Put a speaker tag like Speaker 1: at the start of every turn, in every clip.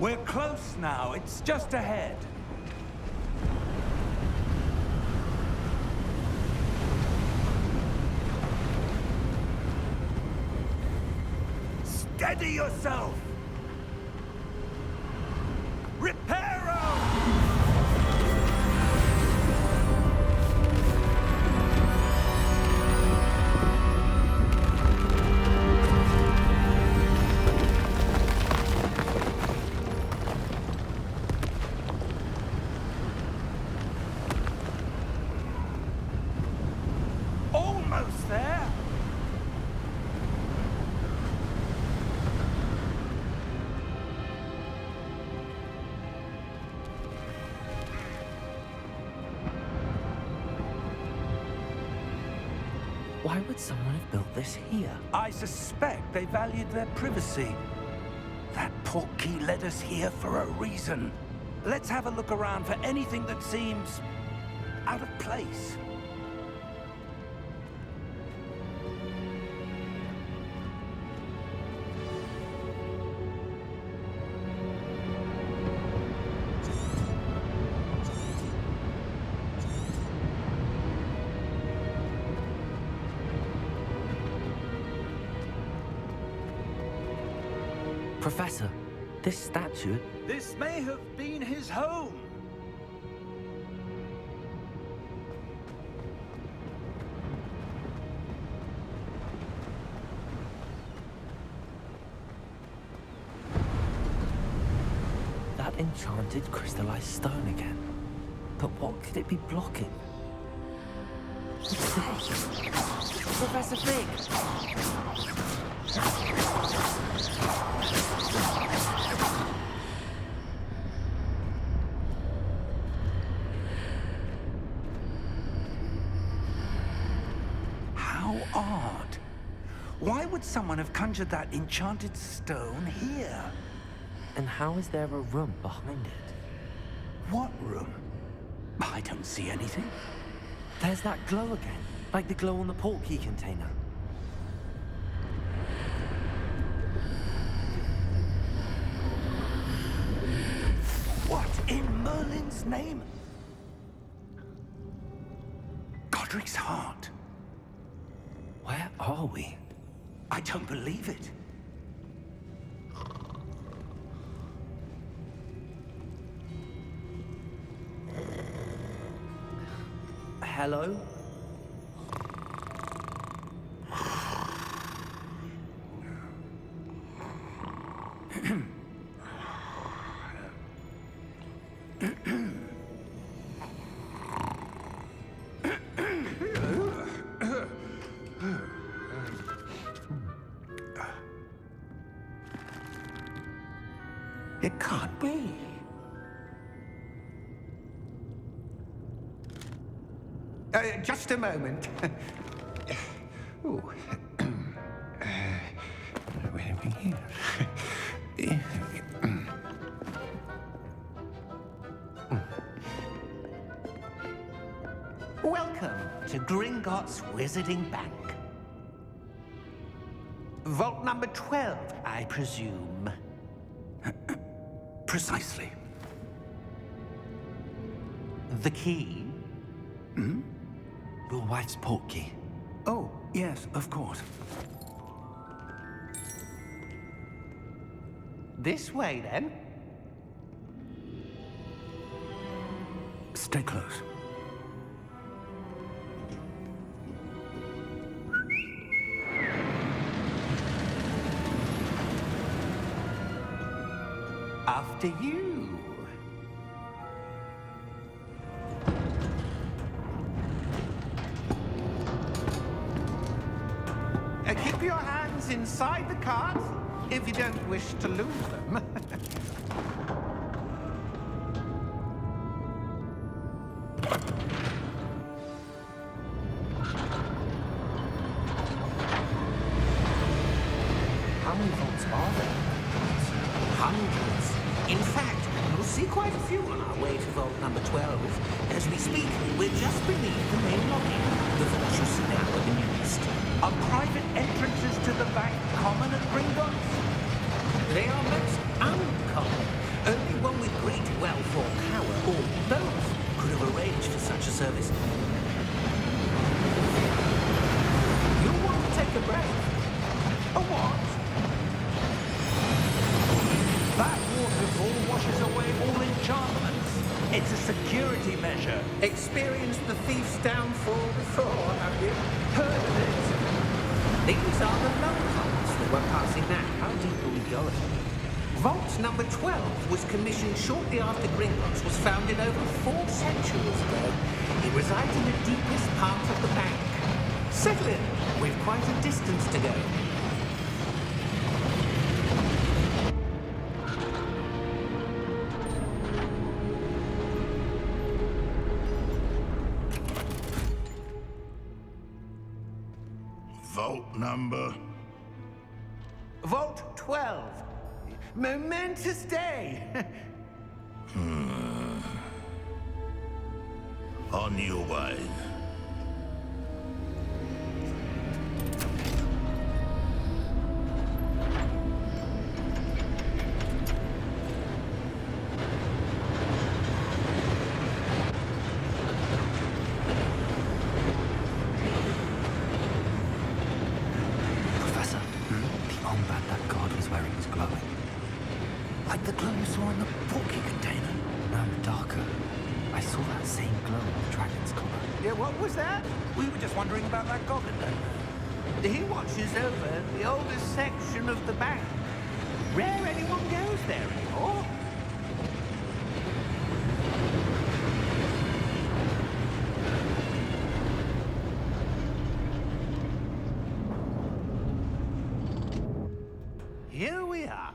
Speaker 1: We're close now. It's just ahead. Steady yourself! Reparo! Almost there!
Speaker 2: Why would someone have built this here?
Speaker 1: I suspect they valued their privacy. That portkey led us here for a reason. Let's have a look around for anything that seems out of place.
Speaker 2: Professor, this statue...
Speaker 1: This may have been his home.
Speaker 2: That enchanted crystallized stone again. But what could it be blocking? What's this? Professor Fig!
Speaker 1: How odd. Why would someone have conjured that enchanted stone here?
Speaker 2: And how is there a room behind it?
Speaker 1: What room? I don't see anything.
Speaker 2: There's that glow again, like the glow on the portkey container.
Speaker 1: What in Merlin's name? Godric's heart.
Speaker 2: Where are we?
Speaker 1: I don't believe it.
Speaker 2: Hello?
Speaker 1: It can't be.
Speaker 3: Just a moment. Ooh. Where are we here? Welcome to Gringotts Wizarding Bank. Vault number 12, I presume.
Speaker 1: Precisely.
Speaker 3: The key?
Speaker 2: Your wife's portkey.
Speaker 1: Oh, yes, of course.
Speaker 3: This way, then.
Speaker 1: Stay close.
Speaker 3: After you. Keep your hands inside the cart if you don't wish to lose them.
Speaker 2: How many vaults are there?
Speaker 3: Hundreds. In fact, you'll see quite a few on our way to vault number 12. As we speak, we're just beneath the main lobby. The vault you see now at the nearest.
Speaker 1: Are private entrances to the bank common at Gringotts?
Speaker 3: They are most uncommon. service. You'll want to take a breath.
Speaker 1: A what? That waterfall washes away all enchantments. It's a security measure.
Speaker 3: Experienced the thief's downfall before, have you?
Speaker 1: Heard of it?
Speaker 3: These are the low vaults that we're passing now.
Speaker 2: How deep are we going?
Speaker 3: Vault number 12 was commissioned shortly after Gringotts was founded over 4 centuries ago. It resides in the deepest part of the bank. Settle in. We've quite a distance to go.
Speaker 4: Vault number?
Speaker 1: Vault 12. Momentous day.
Speaker 4: On your way.
Speaker 2: Professor, the armband that guard was wearing was glowing.
Speaker 1: Like the glow you saw in the porky container.
Speaker 2: No, darker. I saw that same glow on the dragon's collar.
Speaker 1: Yeah, what was that? We were just wondering about that goblin then.
Speaker 3: He watches over the oldest section of the bank. Rare anyone goes there anymore. Here we are.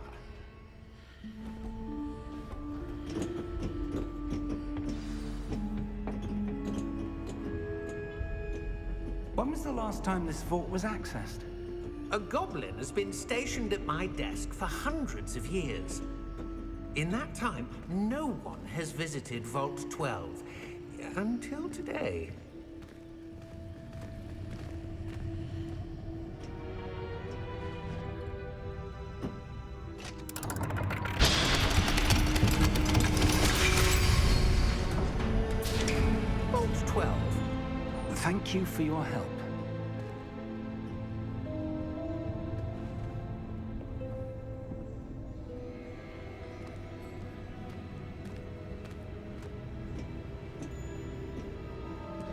Speaker 1: When was the last time this vault was accessed?
Speaker 3: A goblin has been stationed at my desk for hundreds of years. In that time, no one has visited Vault 12. Until today. Vault 12.
Speaker 1: Thank you for your help.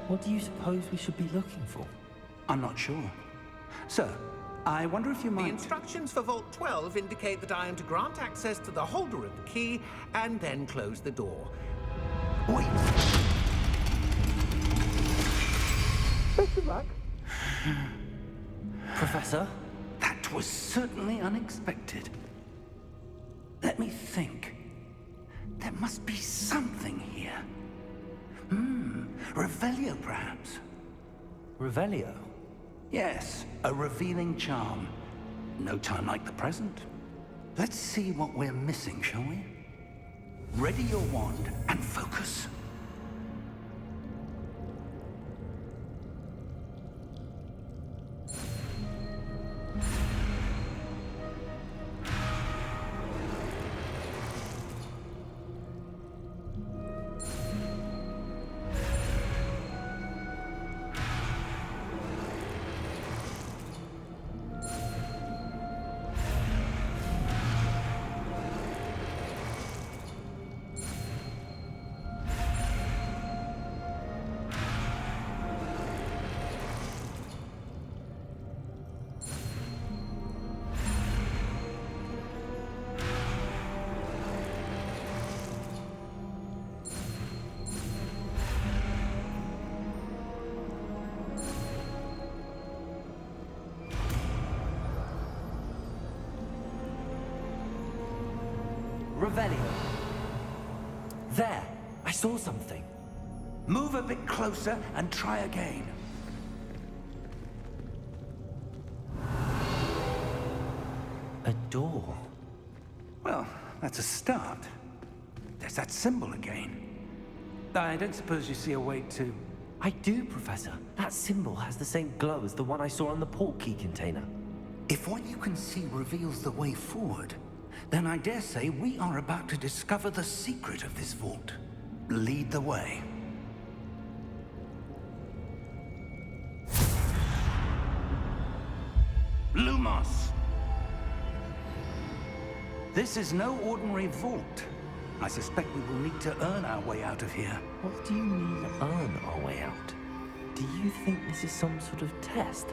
Speaker 2: What do you suppose we should be looking for?
Speaker 1: I'm not sure. Sir, I wonder if you
Speaker 3: The
Speaker 1: might...
Speaker 3: instructions for Vault 12 indicate that I am to grant access to the holder of the key and then close the door.
Speaker 1: Wait.
Speaker 2: Professor?
Speaker 1: That was certainly unexpected. Let me think. There must be something here. Revelio, perhaps?
Speaker 2: Revelio?
Speaker 1: Yes, a revealing charm. No time like the present. Let's see what we're missing, shall we? Ready your wand and focus.
Speaker 2: Revelio. There! I saw something.
Speaker 1: Move a bit closer and try again.
Speaker 2: A door.
Speaker 1: Well, that's a start. There's that symbol again. I don't suppose you see a way to...
Speaker 2: I do, Professor. That symbol has the same glow as the one I saw on the port key container.
Speaker 1: If what you can see reveals the way forward, then I dare say we are about to discover the secret of this vault. Lead the way.
Speaker 4: Lumos!
Speaker 1: This is no ordinary vault. I suspect we will need to earn our way out of here.
Speaker 2: What do you mean, earn our way out? Do you think this is some sort of test?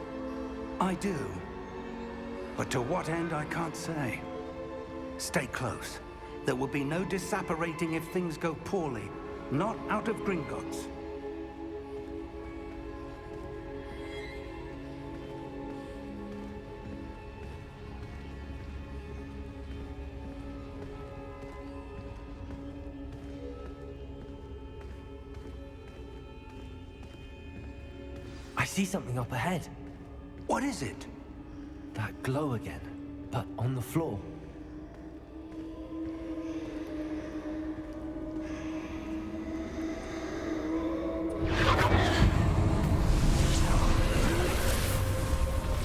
Speaker 1: I do. But to what end, I can't say. Stay close. There will be no disapparating if things go poorly. Not out of Gringotts.
Speaker 2: I see something up ahead.
Speaker 1: What is it?
Speaker 2: That glow again, but on the floor.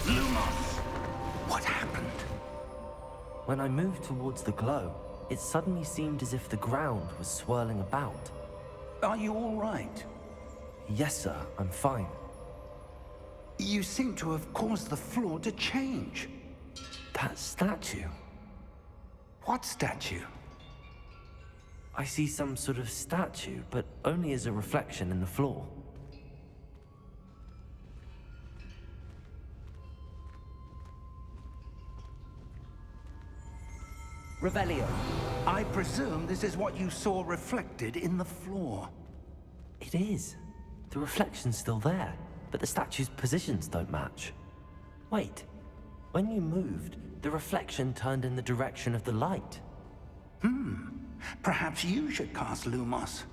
Speaker 1: Lumos! What happened?
Speaker 2: When I moved towards the glow, it suddenly seemed as if the ground was swirling about.
Speaker 1: Are you all right?
Speaker 2: Yes, sir, I'm fine.
Speaker 1: You seem to have caused the floor to change.
Speaker 2: That statue.
Speaker 1: What statue?
Speaker 2: I see some sort of statue, but only as a reflection in the floor. Revelio.
Speaker 1: I presume this is what you saw reflected in the floor.
Speaker 2: It is. The reflection's still there, but the statue's positions don't match. Wait. When you moved, the reflection turned in the direction of the light.
Speaker 1: Perhaps you should cast Lumos.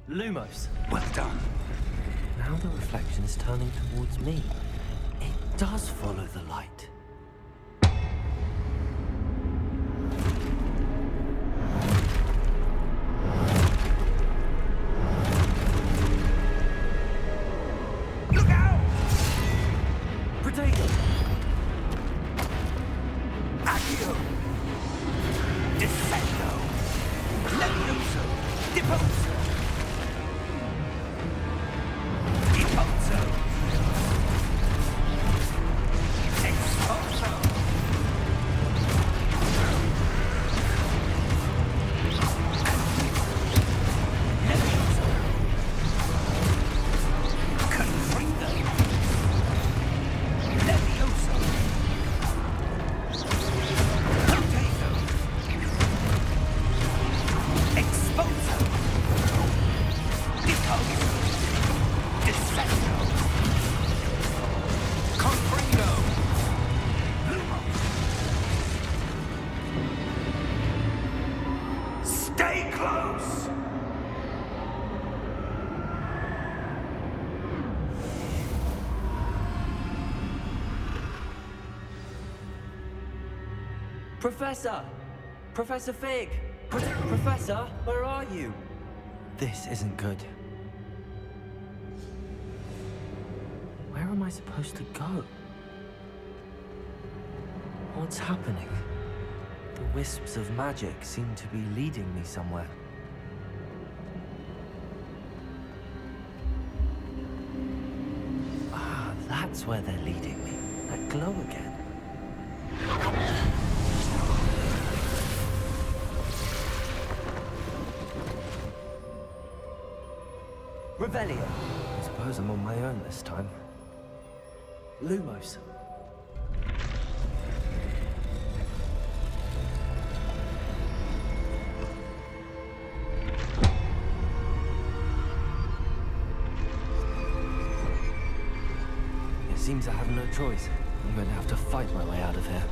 Speaker 2: Lumos.
Speaker 1: Well done.
Speaker 2: Now the reflection is turning towards me. It does follow the light.
Speaker 1: Look out!
Speaker 2: Potato!
Speaker 1: Accio! Descendo! Levioso! Deposo! Deposo! Exposo! Levioso! Confringo! Levioso! Potato! Exposo! Deposo! Descendo! Confringo! Lumos! Stay close!
Speaker 2: Professor! Professor Fig! Professor, where are you? This isn't good. Where am I supposed to go? What's happening? The wisps of magic seem to be leading me somewhere. Ah, that's where they're leading me. That glow again. Revelio. I suppose I'm on my own this time. Lumos. It seems I have no choice. I'm going to have to fight my way out of here.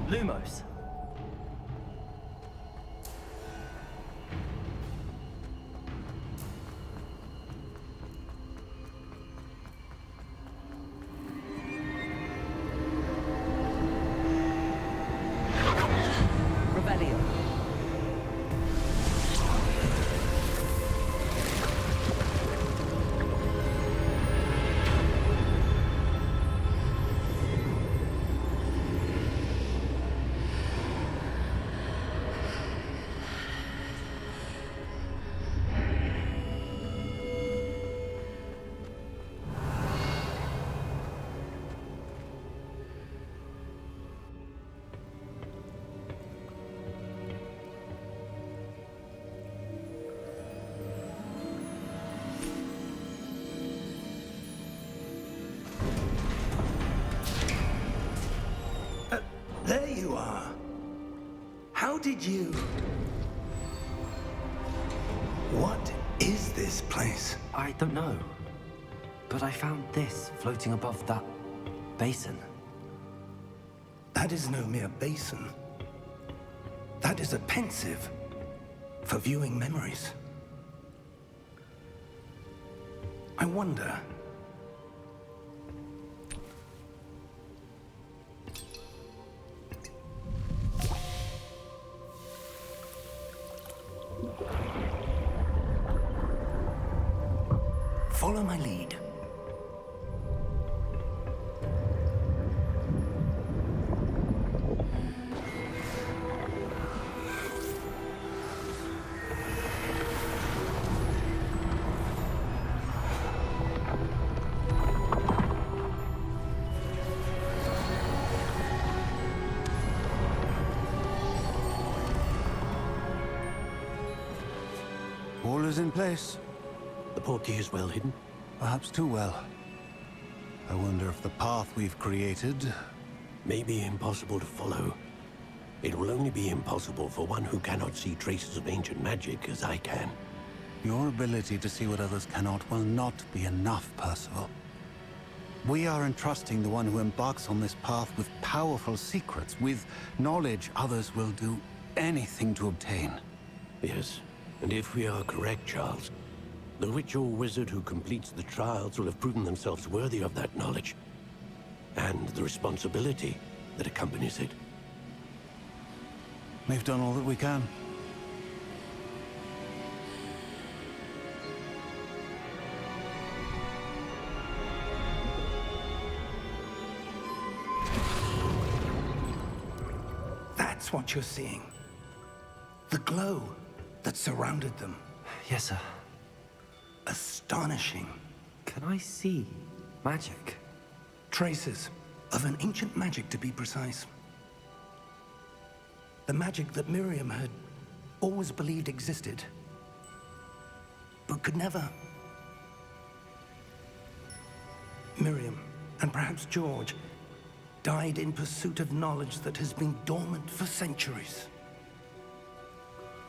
Speaker 2: Lumos. Revelio.
Speaker 1: There you are. How did you... What is this place?
Speaker 2: I don't know. But I found this floating above that basin.
Speaker 1: That is no mere basin. That is a pensive for viewing memories. I wonder... Follow my lead.
Speaker 5: All is in place.
Speaker 6: The portkey is well hidden.
Speaker 5: Perhaps too well. I wonder if the path we've created...
Speaker 6: May be impossible to follow. It will only be impossible for one who cannot see traces of ancient magic as I can.
Speaker 5: Your ability to see what others cannot will not be enough, Percival. We are entrusting the one who embarks on this path with powerful secrets, with knowledge others will do anything to obtain.
Speaker 6: Yes, and if we are correct, Charles, the witch or wizard who completes the trials will have proven themselves worthy of that knowledge, and the responsibility that accompanies it.
Speaker 5: We've done all that we can.
Speaker 1: That's what you're seeing. The glow that surrounded them.
Speaker 2: Yes, sir.
Speaker 1: Astonishing.
Speaker 2: Can I see magic?
Speaker 1: Traces of an ancient magic, to be precise. The magic that Miriam had always believed existed, but could never. Miriam, and perhaps George, died in pursuit of knowledge that has been dormant for centuries.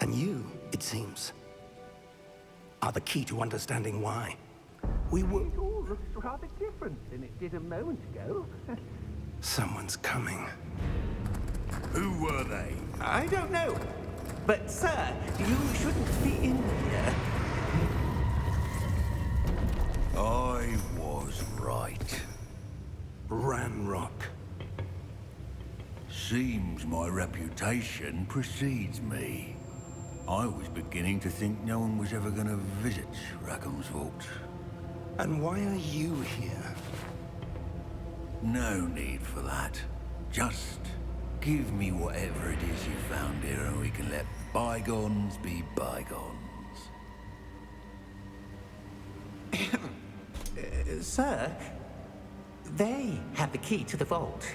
Speaker 1: And you, it seems, are the key to understanding why. We were...
Speaker 3: It all looks rather different than it did a moment ago.
Speaker 1: Someone's coming.
Speaker 4: Who were they?
Speaker 3: I don't know. But, sir, you shouldn't be in here.
Speaker 4: I was right.
Speaker 1: Ranrock.
Speaker 4: Seems my reputation precedes me. I was beginning to think no one was ever going to visit Rackham's vault.
Speaker 1: And why are you here?
Speaker 4: No need for that. Just give me whatever it is you found here and we can let bygones be bygones.
Speaker 3: Sir, they have the key to the vault.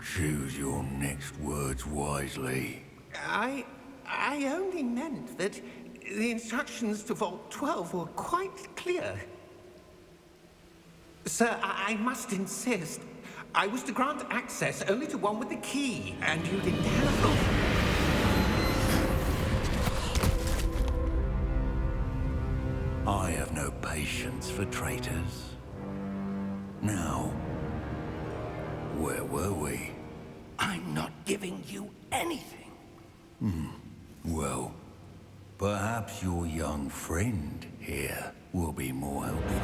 Speaker 4: Choose your next words wisely.
Speaker 3: I only meant that the instructions to Vault 12 were quite clear. Sir, I must insist. I was to grant access only to one with the key, and you didn't have them.
Speaker 4: I have no patience for traitors. Now, where were we?
Speaker 1: I'm not giving you anything.
Speaker 4: Well, perhaps your young friend here will be more helpful.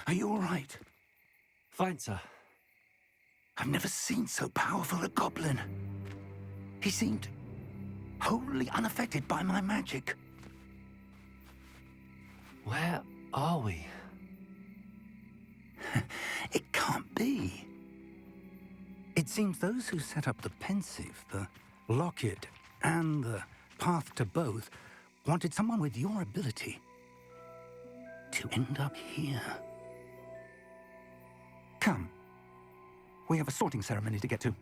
Speaker 1: Are you all right?
Speaker 2: Fine, sir.
Speaker 1: I've never seen so powerful a goblin. He seemed wholly unaffected by my magic.
Speaker 2: Where are we?
Speaker 1: It can't be. It seems those who set up the pensive, the locket, and the path to both wanted someone with your ability to end up here. Come. We have a sorting ceremony to get to.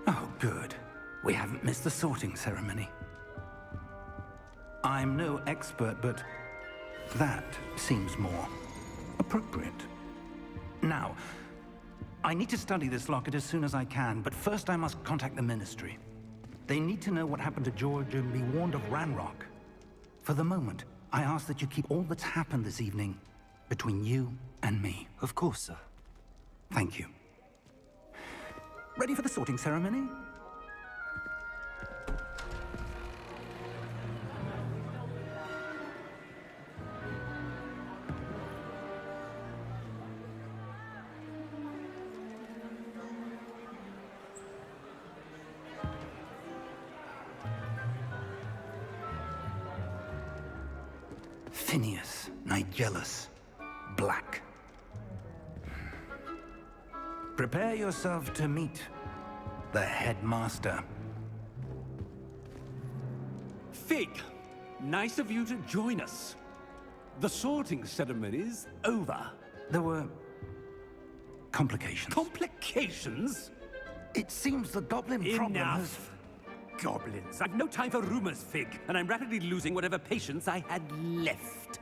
Speaker 1: Oh, good. We haven't missed the sorting ceremony. I'm no expert, but that seems more appropriate. Now, I need to study this locket as soon as I can, but first I must contact the Ministry. They need to know what happened to George and be warned of Ranrock. For the moment, I ask that you keep all that's happened this evening between you and me.
Speaker 2: Of course, sir.
Speaker 1: Thank you. Ready for the sorting ceremony? Phineas, Nigellus, Black. Prepare yourself to meet the headmaster.
Speaker 7: Fig, nice of you to join us. The sorting ceremony's over.
Speaker 1: There were complications.
Speaker 7: Complications?
Speaker 1: It seems the goblin problem has...
Speaker 7: Enough. Goblins. I've no time for rumors, Fig, and I'm rapidly losing whatever patience I had left.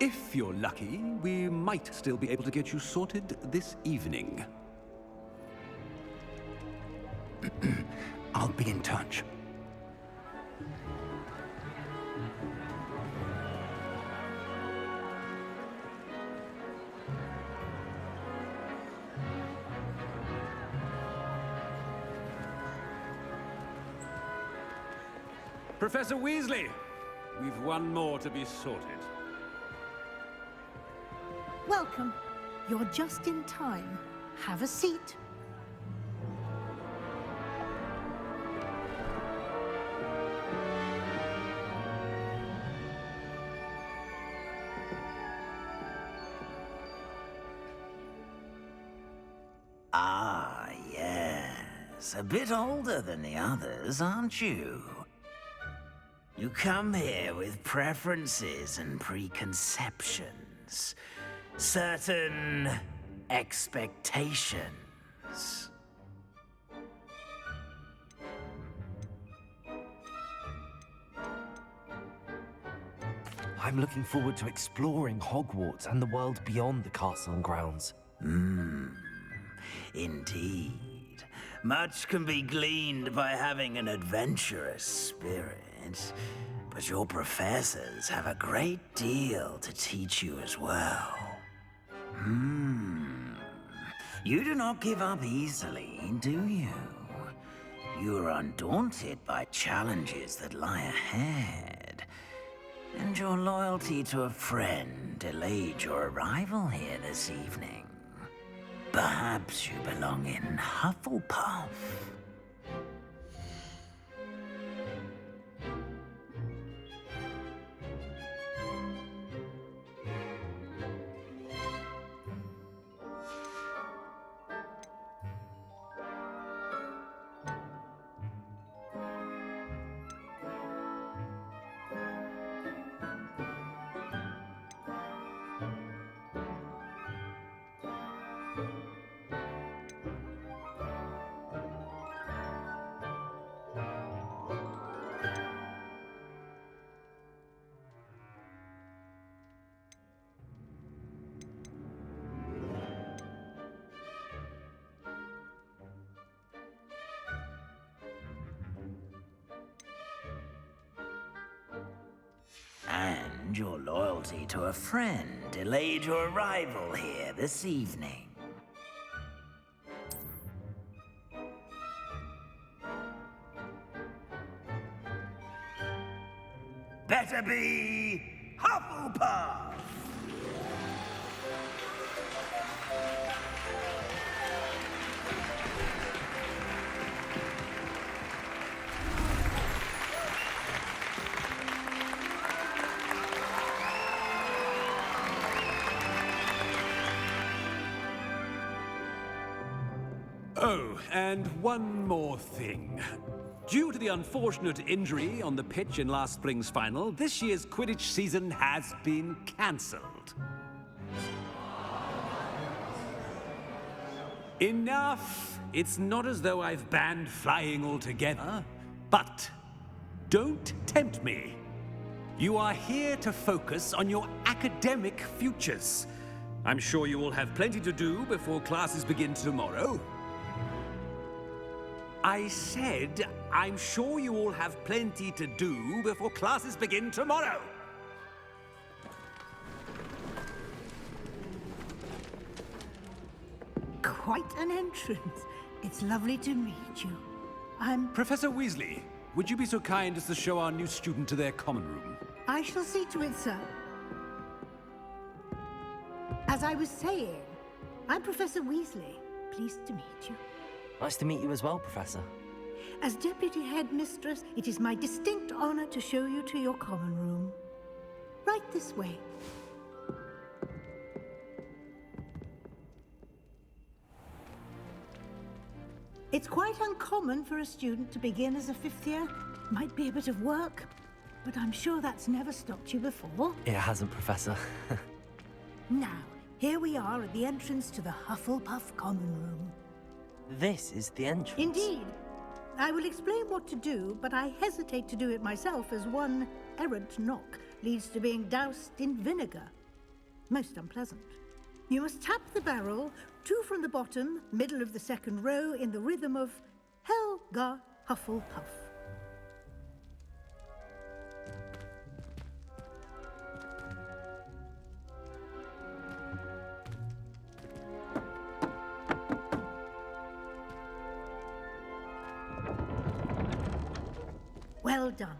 Speaker 7: If you're lucky, we might still be able to get you sorted this evening.
Speaker 1: I'll be in touch.
Speaker 7: Professor Weasley, we've one more to be sorted.
Speaker 8: Welcome. You're just in time. Have a seat.
Speaker 9: Ah, yes. A bit older than the others, aren't you? You come here with preferences and preconceptions. Certain expectations.
Speaker 2: I'm looking forward to exploring Hogwarts and the world beyond the castle and grounds.
Speaker 9: Indeed. Much can be gleaned by having an adventurous spirit, but your professors have a great deal to teach you as well. You do not give up easily, do you? You are undaunted by challenges that lie ahead. And your loyalty to a friend delayed your arrival here this evening. Perhaps you belong in Hufflepuff. And your loyalty to a friend delayed your arrival here this evening. Better be Hufflepuff!
Speaker 7: Oh, and one more thing. Due to the unfortunate injury on the pitch in last spring's final, this year's Quidditch season has been cancelled. Enough! It's not as though I've banned flying altogether, but don't tempt me. You are here to focus on your academic futures. I'm sure you will have plenty to do before classes begin tomorrow. I said, I'm sure you all have plenty to do before classes begin tomorrow.
Speaker 8: Quite an entrance. It's lovely to meet you. I'm...
Speaker 7: Professor Weasley, would you be so kind as to show our new student to their common room?
Speaker 8: I shall see to it, sir. As I was saying, I'm Professor Weasley. Pleased to meet you.
Speaker 2: Nice to meet you as well, Professor.
Speaker 8: As Deputy Headmistress, it is my distinct honor to show you to your common room. Right this way. It's quite uncommon for a student to begin as a fifth year. Might be a bit of work, but I'm sure that's never stopped you before.
Speaker 2: It hasn't, Professor.
Speaker 8: Now, here we are at the entrance to the Hufflepuff common room.
Speaker 2: This is the entrance.
Speaker 8: Indeed. I will explain what to do, but I hesitate to do it myself as one errant knock leads to being doused in vinegar. Most unpleasant. You must tap the barrel, 2 from the bottom, middle of the second row, in the rhythm of Helga Hufflepuff. Well done.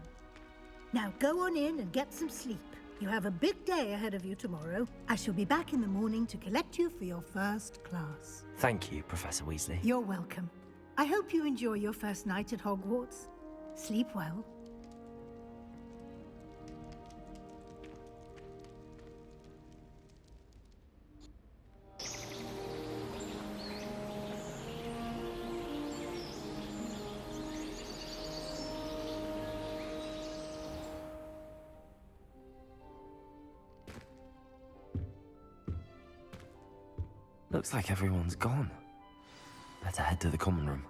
Speaker 8: Now go on in and get some sleep. You have a big day ahead of you tomorrow. I shall be back in the morning to collect you for your first class.
Speaker 2: Thank you, Professor Weasley.
Speaker 8: You're welcome. I hope you enjoy your first night at Hogwarts. Sleep well.
Speaker 2: Looks like everyone's gone. Better head to the common room.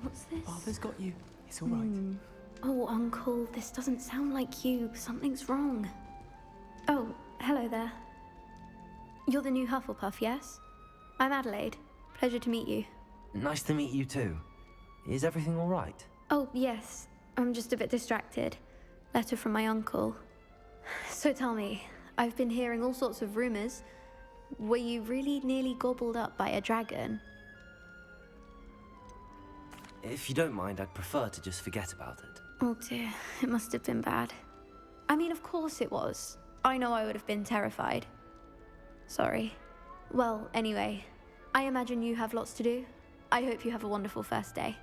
Speaker 10: What's this?
Speaker 11: Arthur's got you. It's all right.
Speaker 10: Oh, Uncle, this doesn't sound like you. Something's wrong. Oh, hello there. You're the new Hufflepuff, yes? I'm Adelaide. Pleasure to meet you.
Speaker 2: Nice to meet you too. Is everything all right?
Speaker 10: Oh, yes. I'm just a bit distracted. Letter from my uncle. So tell me, I've been hearing all sorts of rumors. Were you really nearly gobbled up by a dragon?
Speaker 2: If you don't mind, I'd prefer to just forget about it.
Speaker 10: Oh dear, it must have been bad. I mean, of course it was. I know I would have been terrified. Sorry. Well, anyway, I imagine you have lots to do. I hope you have a wonderful first day.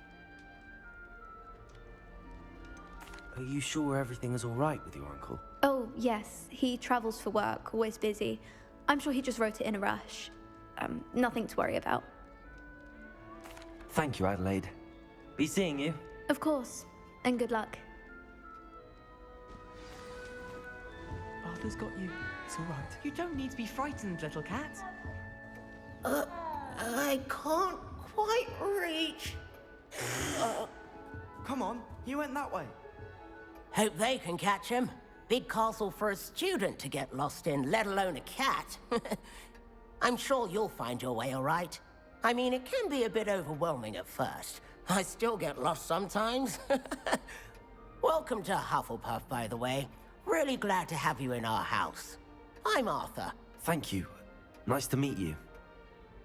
Speaker 2: Are you sure everything is all right with your uncle?
Speaker 10: Oh, yes. He travels for work, always busy. I'm sure he just wrote it in a rush. Nothing to worry about.
Speaker 2: Thank you, Adelaide. Be seeing you.
Speaker 10: Of course. And good luck.
Speaker 11: Arthur's got you. It's all right.
Speaker 12: You don't need to be frightened, little cat.
Speaker 13: I can't quite reach.
Speaker 12: Come on, you went that way.
Speaker 13: Hope they can catch him. Big castle for a student to get lost in, let alone a cat. I'm sure you'll find your way all right. I mean, it can be a bit overwhelming at first. I still get lost sometimes. Welcome to Hufflepuff, by the way. Really glad to have you in our house. I'm Arthur.
Speaker 2: Thank you. Nice to meet you.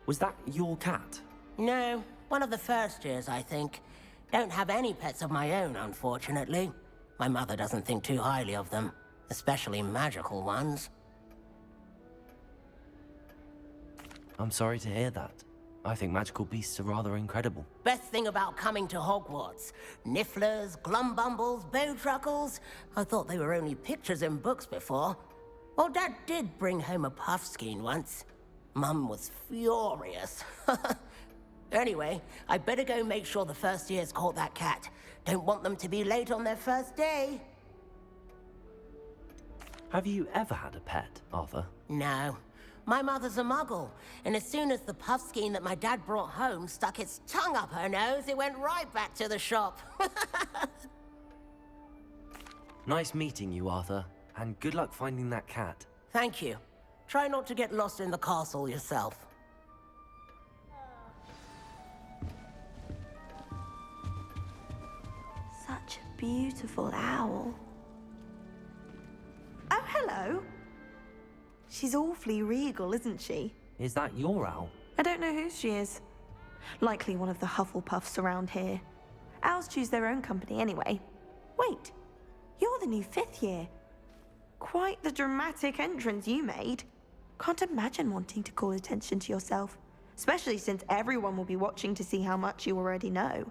Speaker 2: Was that your cat?
Speaker 13: No, one of the first years, I think. Don't have any pets of my own, unfortunately. My mother doesn't think too highly of them, especially magical ones.
Speaker 2: I'm sorry to hear that. I think magical beasts are rather incredible.
Speaker 13: Best thing about coming to Hogwarts. Nifflers, glumbumbles, bowtruckles. I thought they were only pictures in books before. Well, Dad did bring home a puffskein once. Mum was furious. Anyway, I better go make sure the first years caught that cat. Don't want them to be late on their first day.
Speaker 2: Have you ever had a pet, Arthur?
Speaker 13: No. My mother's a muggle, and as soon as the puffskein that my dad brought home stuck its tongue up her nose, it went right back to the shop.
Speaker 2: Nice meeting you, Arthur, and good luck finding that cat.
Speaker 13: Thank you. Try not to get lost in the castle yourself.
Speaker 14: Such a beautiful owl. Oh, hello. She's awfully regal, isn't she?
Speaker 2: Is that your owl?
Speaker 14: I don't know who she is. Likely one of the Hufflepuffs around here. Owls choose their own company anyway. Wait, you're the new 5th year. Quite the dramatic entrance you made. Can't imagine wanting to call attention to yourself, especially since everyone will be watching to see how much you already know.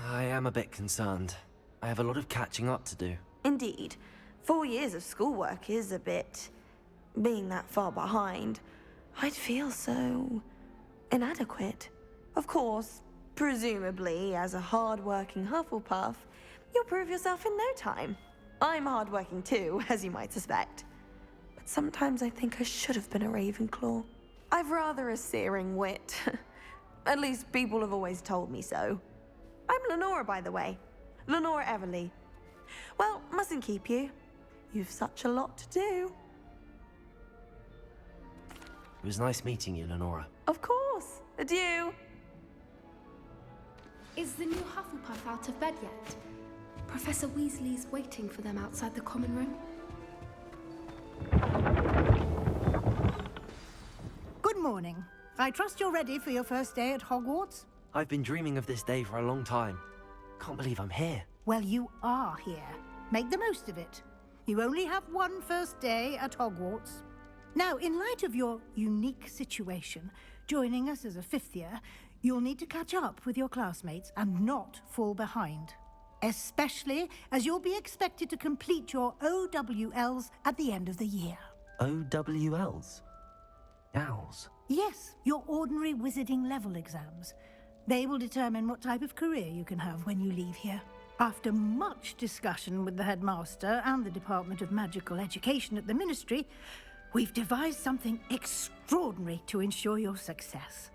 Speaker 2: I am a bit concerned. I have a lot of catching up to do.
Speaker 14: Indeed. 4 years of schoolwork is a bit... being that far behind. I'd feel so... inadequate. Of course, presumably, as a hard-working Hufflepuff, you'll prove yourself in no time. I'm hardworking too, as you might suspect. But sometimes I think I should have been a Ravenclaw. I've rather a searing wit. At least people have always told me so. I'm Lenora, by the way. Lenora Everly. Well, mustn't keep you. You've such a lot to do.
Speaker 2: It was nice meeting you, Lenora.
Speaker 14: Of course. Adieu.
Speaker 15: Is the new Hufflepuff out of bed yet? Professor Weasley's waiting for them outside the common room.
Speaker 8: Good morning. I trust you're ready for your first day at Hogwarts?
Speaker 2: I've been dreaming of this day for a long time. Can't believe I'm here.
Speaker 8: Well, you are here. Make the most of it. You only have one first day at Hogwarts. Now, in light of your unique situation, joining us as a fifth year, you'll need to catch up with your classmates and not fall behind. Especially as you'll be expected to complete your OWLs at the end of the year.
Speaker 2: OWLs? Owls?
Speaker 8: Yes, your ordinary wizarding level exams. They will determine what type of career you can have when you leave here. After much discussion with the headmaster and the Department of Magical Education at the Ministry, we've devised something extraordinary to ensure your success.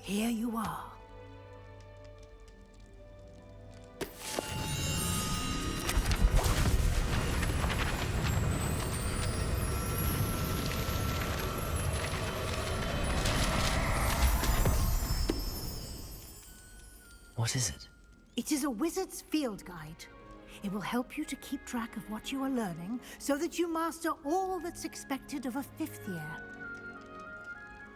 Speaker 8: Here you are.
Speaker 2: What is it?
Speaker 8: It is a wizard's field guide. It will help you to keep track of what you are learning so that you master all that's expected of a fifth year.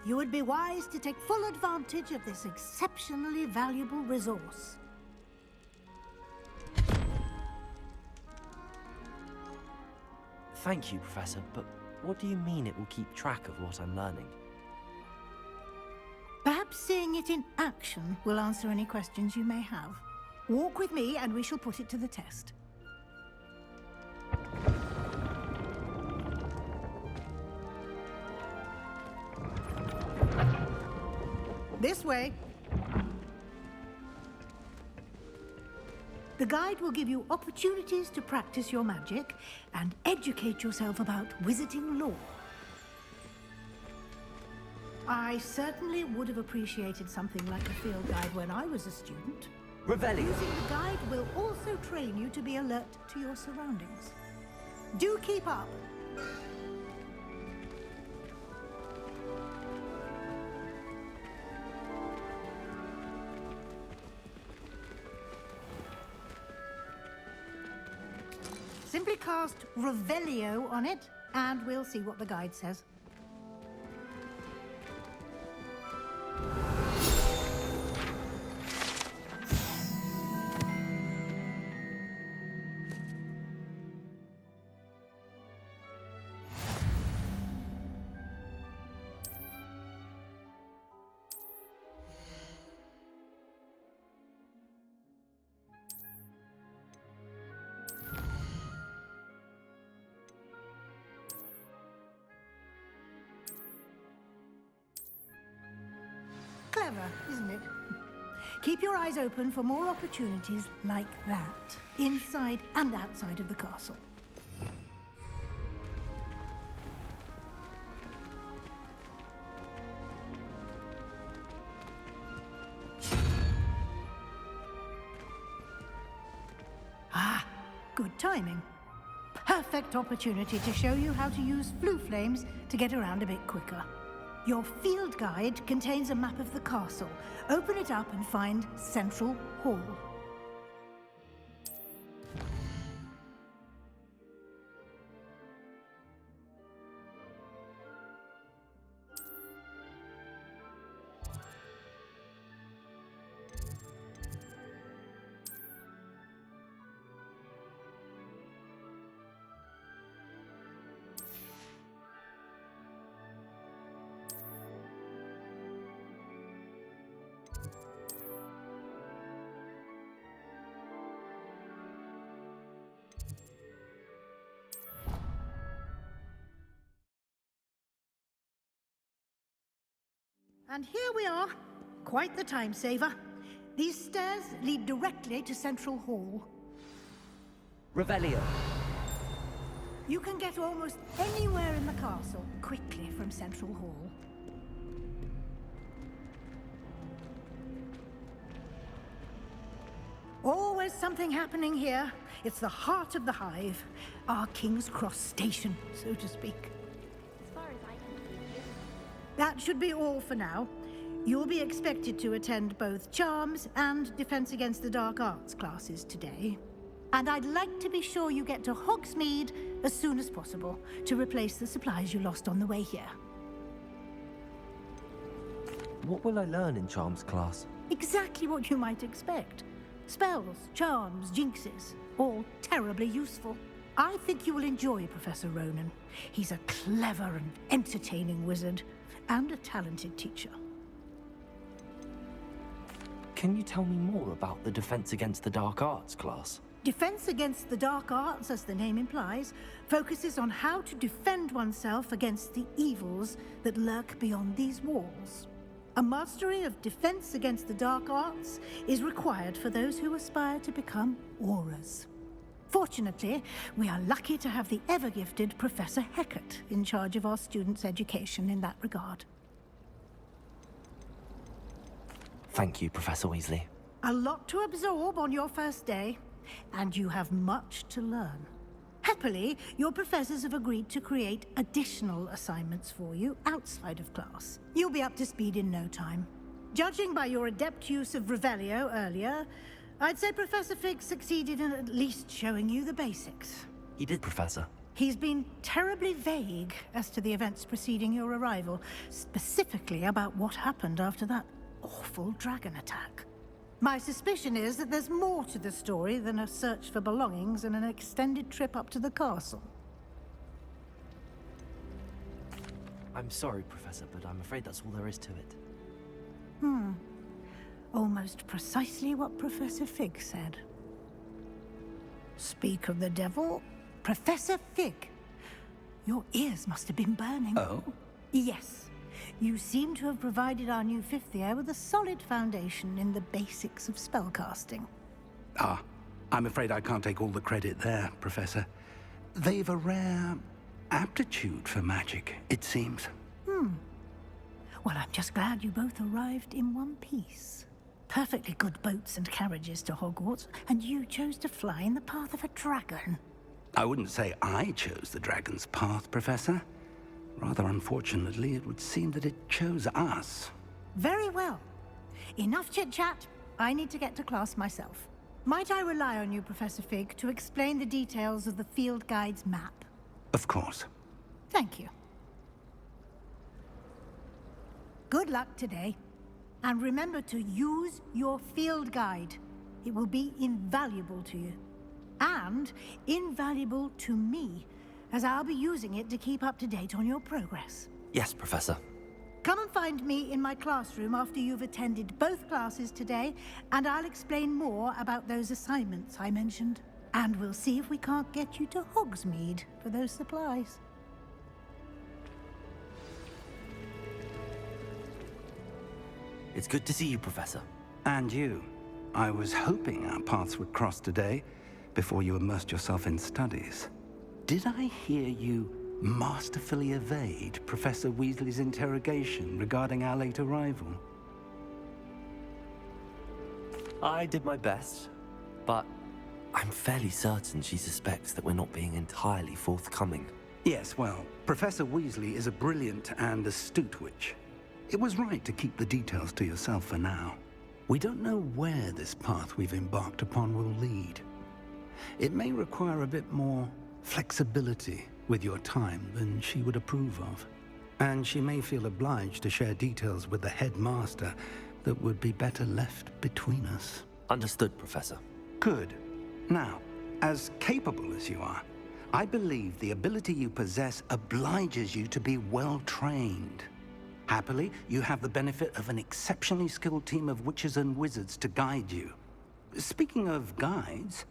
Speaker 8: You would be wise to take full advantage of this exceptionally valuable resource.
Speaker 2: Thank you, Professor, but what do you mean it will keep track of what I'm learning?
Speaker 8: Perhaps seeing it in action will answer any questions you may have. Walk with me and we shall put it to the test. This way. The guide will give you opportunities to practice your magic and educate yourself about wizarding lore. I certainly would have appreciated something like a field guide when I was a student.
Speaker 2: Revelio.
Speaker 8: Using the guide will also train you to be alert to your surroundings. Do keep up. Simply cast Revelio on it, and we'll see what the guide says. Clever, isn't it? Keep your eyes open for more opportunities like that, inside and outside of the castle. Ah, good timing. Perfect opportunity to show you how to use flue flames to get around a bit quicker. Your field guide contains a map of the castle. Open it up and find Central Hall. And here we are. Quite the time saver. These stairs lead directly to Central Hall.
Speaker 2: Revelio.
Speaker 8: You can get almost anywhere in the castle quickly from Central Hall. Always something happening here. It's the heart of the hive. Our King's Cross station, so to speak.
Speaker 15: As far as I can see.
Speaker 8: That should be all for now. You'll be expected to attend both Charms and Defense Against the Dark Arts classes today. And I'd like to be sure you get to Hogsmeade as soon as possible to replace the supplies you lost on the way here.
Speaker 2: What will I learn in Charms class?
Speaker 8: Exactly what you might expect. Spells, charms, jinxes, all terribly useful. I think you will enjoy Professor Ronan. He's a clever and entertaining wizard, and a talented teacher.
Speaker 2: Can you tell me more about the Defense Against the Dark Arts class?
Speaker 8: Defense Against the Dark Arts, as the name implies, focuses on how to defend oneself against the evils that lurk beyond these walls. A mastery of Defense Against the Dark Arts is required for those who aspire to become Aurors. Fortunately, we are lucky to have the ever-gifted Professor Hecat in charge of our students' education in that regard.
Speaker 2: Thank you, Professor Weasley.
Speaker 8: A lot to absorb on your first day, and you have much to learn. Happily, your professors have agreed to create additional assignments for you outside of class. You'll be up to speed in no time. Judging by your adept use of Revelio earlier, I'd say Professor Fig succeeded in at least showing you the basics.
Speaker 2: He did, Professor.
Speaker 8: He's been terribly vague as to the events preceding your arrival, specifically about what happened after that awful dragon attack. My suspicion is that there's more to the story than a search for belongings and an extended trip up to the castle.
Speaker 2: I'm sorry, Professor, but I'm afraid that's all there is to it.
Speaker 8: Almost precisely what Professor Fig said. Speak of the devil, Professor Fig. Your ears must have been burning.
Speaker 1: Oh?
Speaker 8: Yes. You seem to have provided our new fifth year with a solid foundation in the basics of spellcasting.
Speaker 1: Ah, I'm afraid I can't take all the credit there, Professor. They've a rare aptitude for magic, it seems.
Speaker 8: Well, I'm just glad you both arrived in one piece. Perfectly good boats and carriages to Hogwarts, and you chose to fly in the path of a dragon.
Speaker 1: I wouldn't say I chose the dragon's path, Professor. Rather unfortunately, it would seem that it chose us.
Speaker 8: Very well. Enough chit-chat. I need to get to class myself. Might I rely on you, Professor Fig, to explain the details of the field guide's map?
Speaker 1: Of course.
Speaker 8: Thank you. Good luck today. And remember to use your field guide. It will be invaluable to you. And invaluable to me, as I'll be using it to keep up to date on your progress.
Speaker 2: Yes, Professor.
Speaker 8: Come and find me in my classroom after you've attended both classes today, and I'll explain more about those assignments I mentioned. And we'll see if we can't get you to Hogsmeade for those supplies.
Speaker 2: It's good to see you, Professor.
Speaker 1: And you. I was hoping our paths would cross today, before you immersed yourself in studies. Did I hear you masterfully evade Professor Weasley's interrogation regarding our late arrival?
Speaker 2: I did my best, but I'm fairly certain she suspects that we're not being entirely forthcoming.
Speaker 1: Yes, well, Professor Weasley is a brilliant and astute witch. It was right to keep the details to yourself for now. We don't know where this path we've embarked upon will lead. It may require a bit more flexibility with your time than she would approve of. And she may feel obliged to share details with the headmaster that would be better left between us.
Speaker 2: Understood, Professor.
Speaker 1: Good. Now, as capable as you are, I believe the ability you possess obliges you to be well trained. Happily, you have the benefit of an exceptionally skilled team of witches and wizards to guide you. Speaking of guides,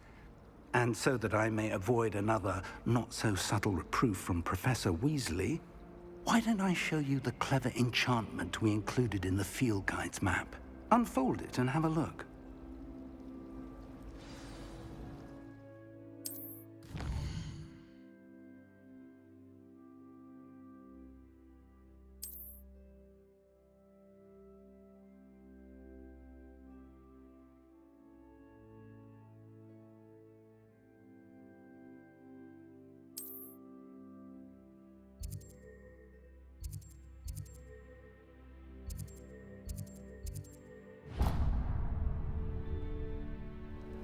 Speaker 1: and so that I may avoid another not-so-subtle reproof from Professor Weasley, why don't I show you the clever enchantment we included in the field guide's map? Unfold it and have a look.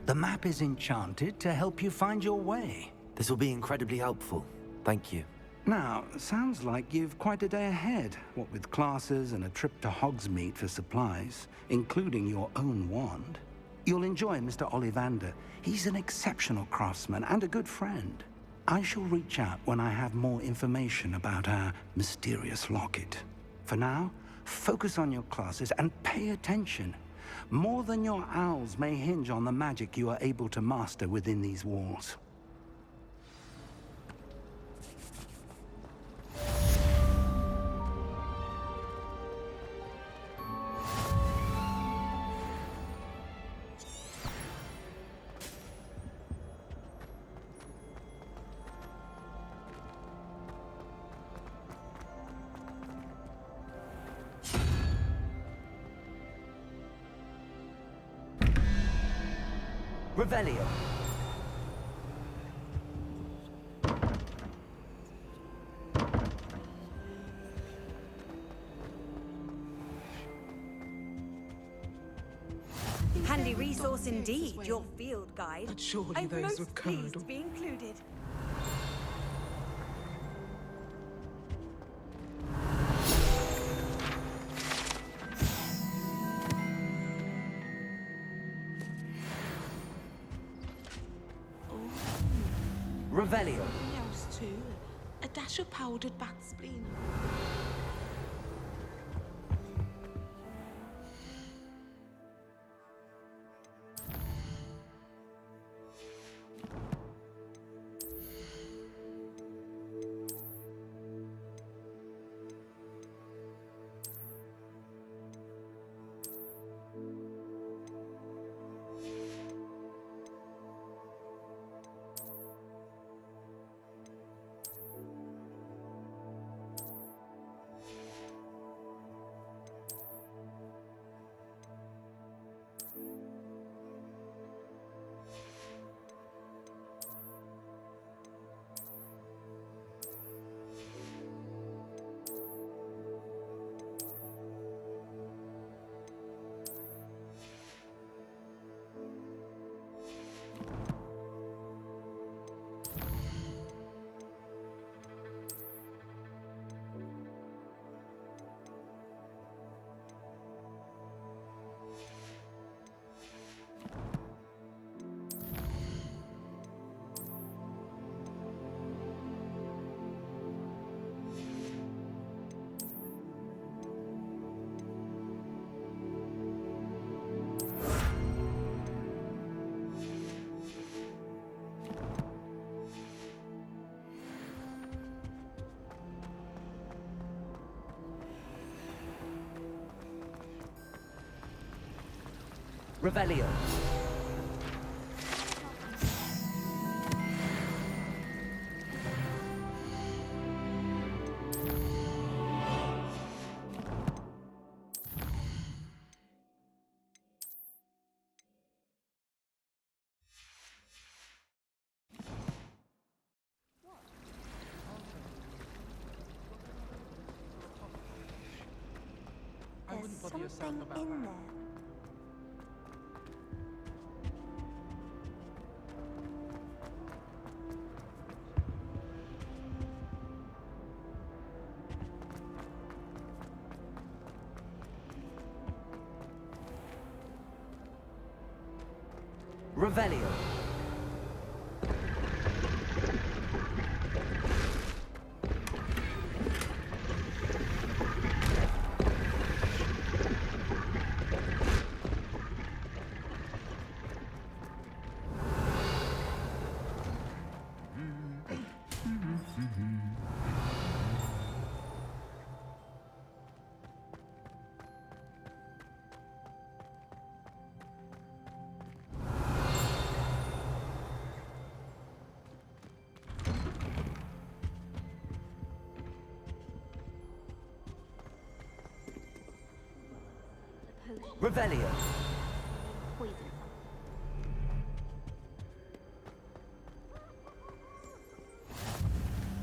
Speaker 1: The map is enchanted to help you find your way.
Speaker 2: This will be incredibly helpful. Thank you.
Speaker 1: Now, sounds like you've quite a day ahead, what with classes and a trip to Hogsmeade for supplies, including your own wand. You'll enjoy Mr. Ollivander. He's an exceptional craftsman and a good friend. I shall reach out when I have more information about our mysterious locket. For now, focus on your classes and pay attention. More than your owls may hinge on the magic you are able to master within these walls.
Speaker 2: Revelio.
Speaker 16: Handy resource indeed, your field guide.
Speaker 11: But surely
Speaker 16: I'm
Speaker 11: those
Speaker 16: most
Speaker 11: with
Speaker 16: pleased
Speaker 11: code.
Speaker 16: to be included.
Speaker 2: Revelio.
Speaker 11: Something else too. A dash of powdered bat spleen.
Speaker 2: Revelio.
Speaker 14: There's something in there.
Speaker 2: Revelio. Revelio.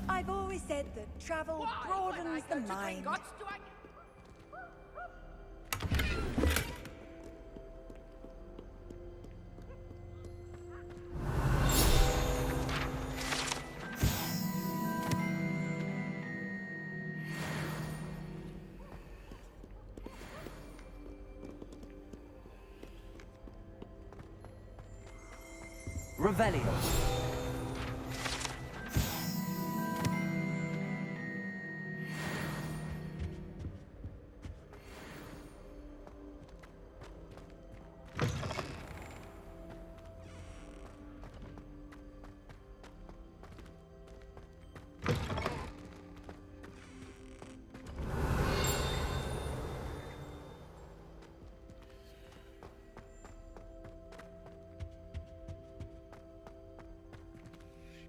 Speaker 16: I've always said that travel broadens the mind.
Speaker 2: Revelio.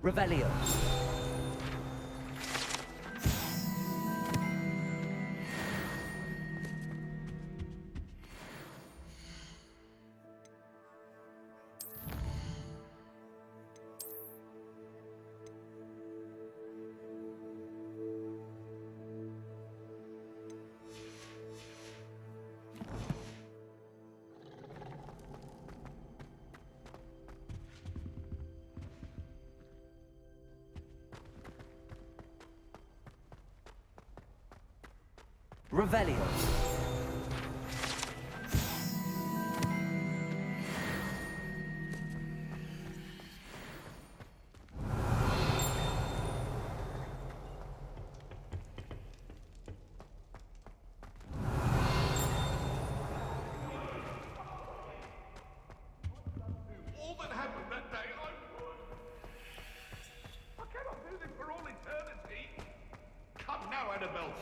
Speaker 2: Revelio. Revelio.
Speaker 17: All that happened that day, I cannot do this for all eternity. Come now, Annabelle.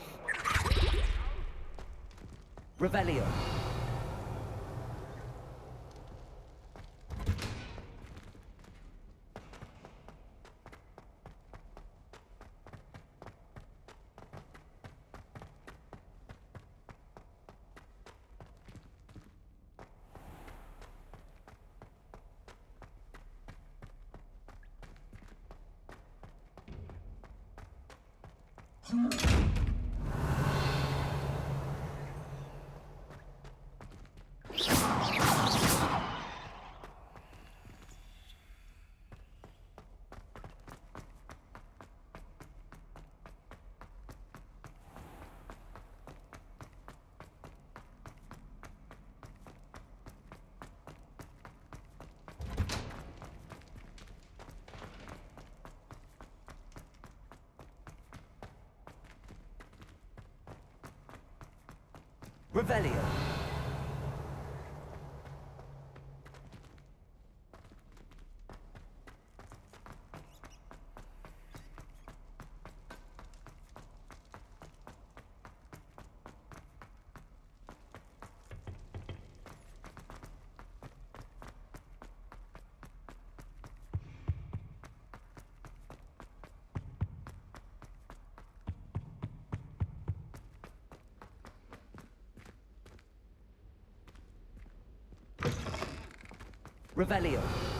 Speaker 2: Revelio. Revelio. Revelio.